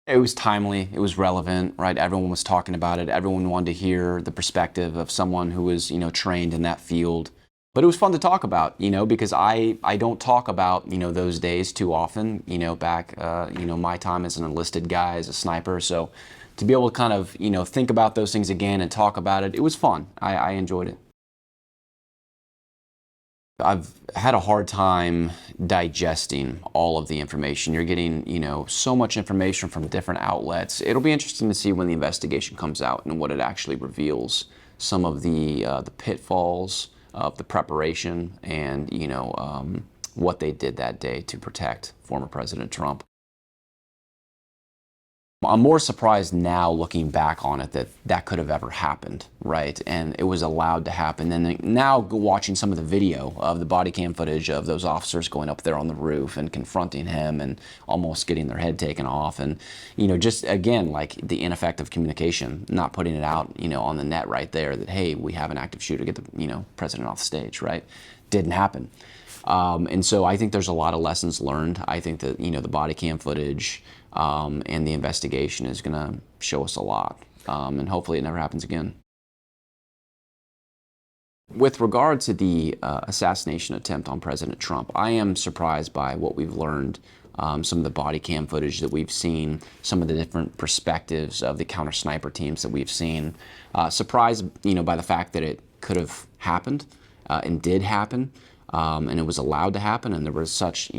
It was timely, it was relevant, right? Everyone was talking about it. Everyone wanted to hear the perspective of someone who was, trained in that field. But it was fun to talk about, because I don't talk about, those days too often, back, my time as an enlisted guy, as a sniper. So to be able to kind of, think about those things again and talk about it, it was fun. I enjoyed it. I've had a hard time digesting all of the information. You're getting, so much information from different outlets. It'll be interesting to see when the investigation comes out and what it actually reveals. Some of the pitfalls of the preparation and, what they did that day to protect former President Trump. I'm more surprised now looking back on it that that could have ever happened, right? And it was allowed to happen. And now watching some of the video of the body cam footage of those officers going up there on the roof and confronting him and almost getting their head taken off. And, just again, like the ineffective communication, not putting it out, on the net right there that, hey, we have an active shooter, get the, president off the stage, right? Didn't happen. And so I think there's a lot of lessons learned. I think that, the body cam footage and the investigation is going to show us a lot. And hopefully it never happens again. With regard to the assassination attempt on President Trump, I am surprised by what we've learned. Some of the body cam footage that we've seen, some of the different perspectives of the counter sniper teams that we've seen. Surprised, by the fact that it could have happened and did happen. And it was allowed to happen, and there was such,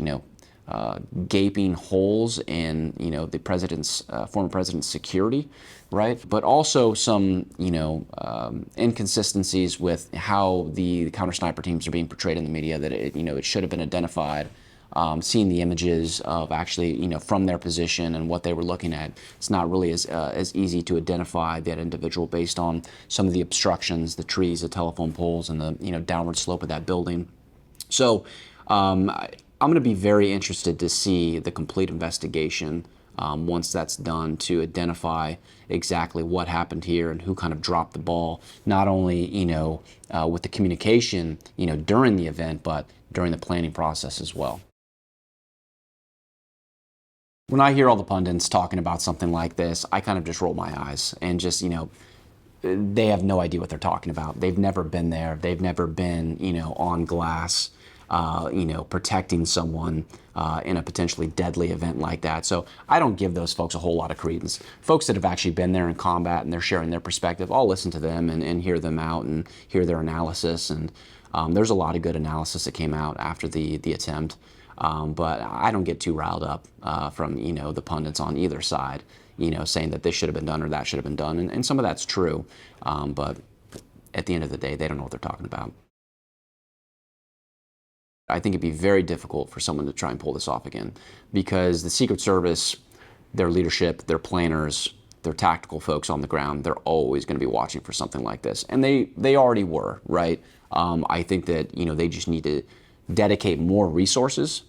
gaping holes in, the president's, former president's security, right? But also some, inconsistencies with how the counter sniper teams are being portrayed in the media. That it should have been identified. Seeing the images of actually, from their position and what they were looking at, it's not really as easy to identify that individual based on some of the obstructions, the trees, the telephone poles, and the downward slope of that building. So I'm going to be very interested to see the complete investigation once that's done, to identify exactly what happened here and who kind of dropped the ball, not only, with the communication, during the event, but during the planning process as well. When I hear all the pundits talking about something like this, I kind of just roll my eyes and just, they have no idea what they're talking about. They've never been there. They've never been, on glass, protecting someone in a potentially deadly event like that. So I don't give those folks a whole lot of credence. Folks that have actually been there in combat and they're sharing their perspective, I'll listen to them and hear them out and hear their analysis. And there's a lot of good analysis that came out after the attempt. But I don't get too riled up from, the pundits on either side, saying that this should have been done or that should have been done. And some of that's true. But at the end of the day, they don't know what they're talking about. I think it'd be very difficult for someone to try and pull this off again, because the Secret Service, their leadership, their planners, their tactical folks on the ground, they're always going to be watching for something like this. And they already were, right? I think that, they just need to dedicate more resources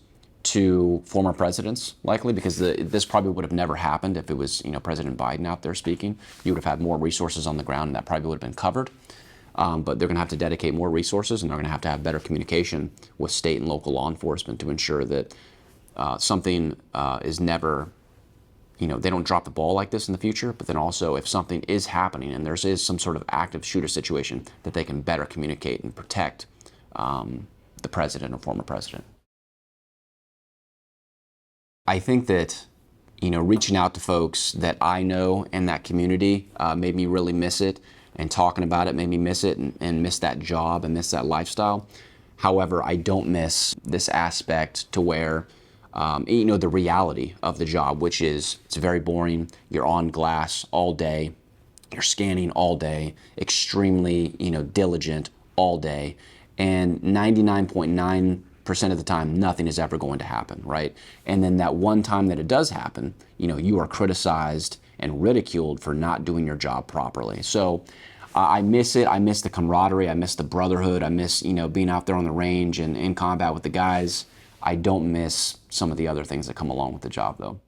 to former presidents, likely, because this probably would have never happened if it was, President Biden out there speaking. You would have had more resources on the ground, and that probably would have been covered. But they're going to have to dedicate more resources, and they're going to have better communication with state and local law enforcement to ensure that something is never, they don't drop the ball like this in the future. But then also, if something is happening and there is some sort of active shooter situation, that they can better communicate and protect the president or former president. I think that, reaching out to folks that I know in that community made me really miss it. And talking about it made me miss it and miss that job and miss that lifestyle. However, I don't miss this aspect to where, the reality of the job, which is it's very boring. You're on glass all day. You're scanning all day, extremely, diligent all day. And 99.9% of the time, nothing is ever going to happen, right? And then that one time that it does happen, you are criticized and ridiculed for not doing your job properly. So I miss it. I miss the camaraderie. I miss the brotherhood. I miss, being out there on the range and in combat with the guys. I don't miss some of the other things that come along with the job, though.